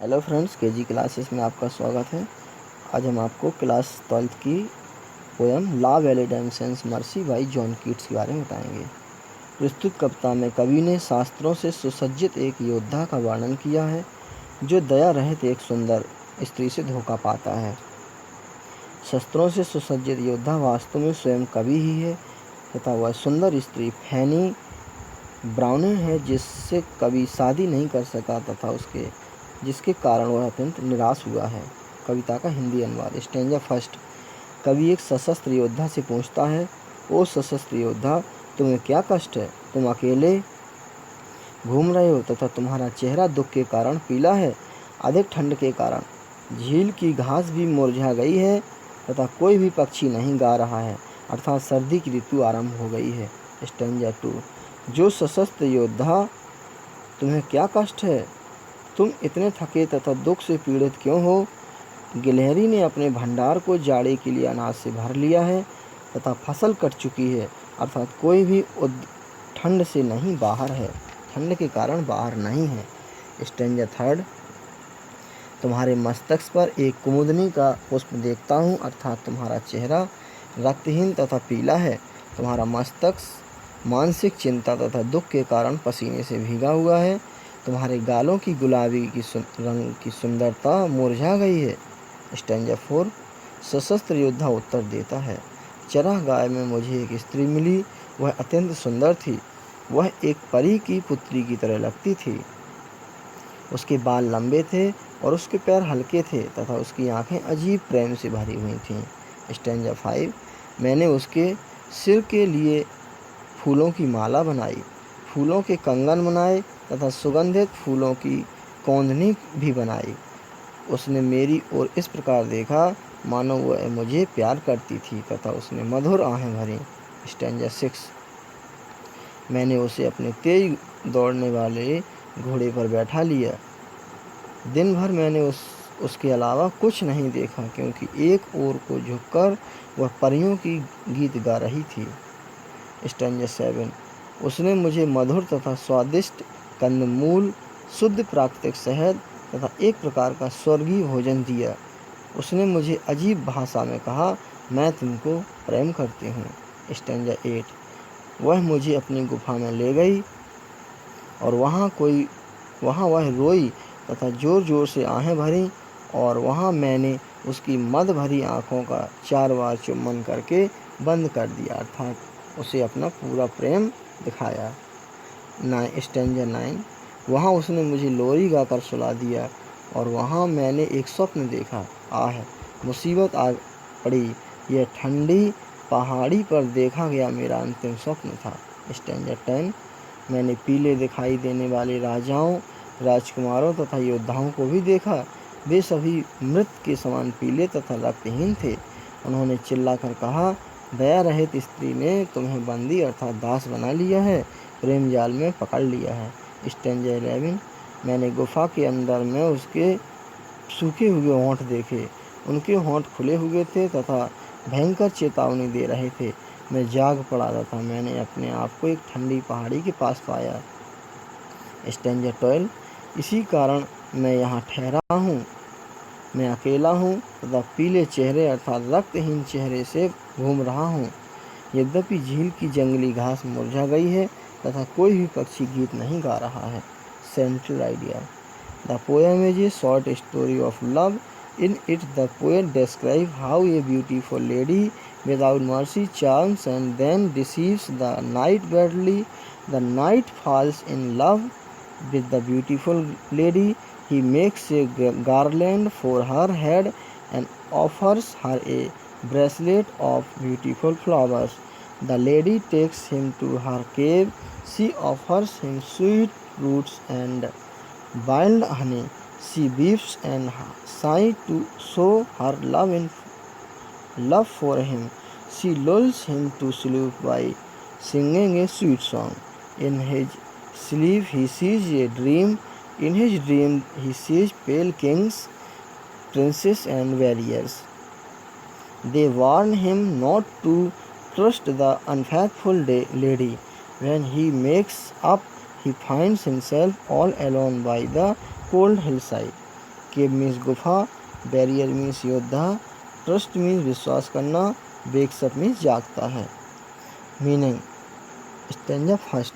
Hello friends, KG classes में आपका स्वागत है। आज हम आपको क्लास 12th की पोएम ला वैलेडेंसेंस मर्सी बाई जॉन कीट्स के बारे में बताएंगे। प्रस्तुत कविता में कवि ने शास्त्रों से सुसज्जित एक योद्धा का वर्णन किया है जो दया रहित एक सुंदर स्त्री से धोखा पाता है। शस्त्रों से सुसज्जित योद्धा वास्तव में स्वयं कवि ही है तथा वह सुंदर स्त्री फैनी ब्राउनिंग है जिससे कवि शादी नहीं कर सका तथा जिसके कारण वह अत्यंत निराश हुआ है। कविता का हिंदी अनुवाद। Stanza first. कवि एक सशस्त्र योद्धा से पूछता है, ओ सशस्त्र योद्धा, तुम्हें क्या कष्ट है? तुम अकेले घूम रहे हो तथा तुम्हारा चेहरा दुख के कारण पीला है। अधिक ठंड के कारण झील की घास भी मुरझा गई है तथा कोई भी पक्षी नहीं गा रहा है, अर्थात सर्दी की ऋतु आरंभ हो गई है। Stanza two. जो सशस्त्र योद्धा, तुम्हें क्या कष्ट है? तुम इतने थके तथा दुख से पीड़ित क्यों हो? गिलहरी ने अपने भंडार को जाड़े के लिए अनाज से भर लिया है तथा फसल कट चुकी है, अर्थात कोई भी ठंड से नहीं बाहर है, ठंड के कारण बाहर नहीं है। Stanza third. तुम्हारे मस्तक पर एक कुमुदनी का पुष्प देखता हूँ, अर्थात तुम्हारा चेहरा रक्तहीन तथा पीला है। तुम्हारा मस्तक मानसिक चिंता तथा दुख के कारण पसीने से भीगा हुआ है। तुम्हारे गालों की गुलाबी रंग की सुंदरता मुरझा गई है। Stanza four. सशस्त्र योद्धा उत्तर देता है, चरागाह में मुझे एक स्त्री मिली। वह अत्यंत सुंदर थी। वह एक परी की पुत्री की तरह लगती थी। उसके बाल लंबे थे और उसके पैर हल्के थे तथा उसकी आंखें अजीब प्रेम से भरी हुई थीं। Stanza five. मैंने उसके सिर के लिए फूलों की माला बनाई, फूलों के कंगन बनाए तथा सुगंधित फूलों की कौंधनी भी बनाई। उसने मेरी ओर इस प्रकार देखा मानो वह मुझे प्यार करती थी तथा उसने मधुर आहें भरी। Stanza six. मैंने उसे अपने तेज दौड़ने वाले घोड़े पर बैठा लिया। दिन भर मैंने उसके अलावा कुछ नहीं देखा, क्योंकि एक ओर को झुककर वह परियों की गीत गा रही थी। Stanza seven. उसने मुझे मधुर तथा स्वादिष्ट कंदमूल, शुद्ध प्राकृतिक शहद तथा एक प्रकार का स्वर्गीय भोजन दिया। उसने मुझे अजीब भाषा में कहा, मैं तुमको प्रेम करती हूँ। Stanza eight. वह मुझे अपनी गुफा में ले गई और वहाँ वह रोई तथा जोर जोर से आहें भरी और वहाँ मैंने उसकी मद भरी आँखों का 4 बार चुम्बन करके बंद कर दिया, अर्थात उसे अपना पूरा प्रेम दिखाया। स्टैंजा 9। वहाँ उसने मुझे लोरी गाकर सुला दिया और वहाँ मैंने एक स्वप्न देखा। आह, मुसीबत आ पड़ी, यह ठंडी पहाड़ी पर देखा गया मेरा अंतिम स्वप्न था। स्टैंजा 10। मैंने पीले दिखाई देने वाले राजाओं, राजकुमारों तथा योद्धाओं को भी देखा। वे सभी मृत के समान पीले तथा रक्तहीन थे। उन्होंने चिल्लाकर कहा, दया रहित स्त्री ने तुम्हें बंदी अर्थात दास बना लिया है, प्रेम जाल में पकड़ लिया है। स्टैंजा 11। मैंने गुफा के अंदर में उसके सूखे हुए होंठ देखे। उनके होंठ खुले हुए थे तथा भयंकर चेतावनी दे रहे थे। मैं जाग पड़ा तथा मैंने अपने आप को एक ठंडी पहाड़ी के पास पाया। स्टैंजा 12। इसी कारण मैं यहाँ ठहरा हूँ। मैं अकेला हूँ तथा पीले चेहरे अर्थात रक्तहीन चेहरे से घूम रहा हूँ। यद्यपि झील की जंगली घास मुरझा गई है तथा कोई भी पक्षी गीत नहीं गा रहा है। Central idea. The poem is a short story of love. In it, the poet describes how a beautiful lady without mercy charms and then deceives the knight badly. The knight falls in love with the beautiful lady. He makes a garland for her head and offers her a bracelet of beautiful flowers. The lady takes him to her cave. She offers him sweet fruits and wild honey. She weeps and sighs to show her love for him. She lulls him to sleep by singing a sweet song. In his sleep he sees a dream. In his dream he sees pale kings, princes and warriors. They warn him not to trust the unfaithful lady. When he wakes up, he finds himself all alone by the cold hillside. Cave means गुफा, barrier means योद्धा, trust means विश्वास करना, wakes up means जागता है। Meaning, stanza first,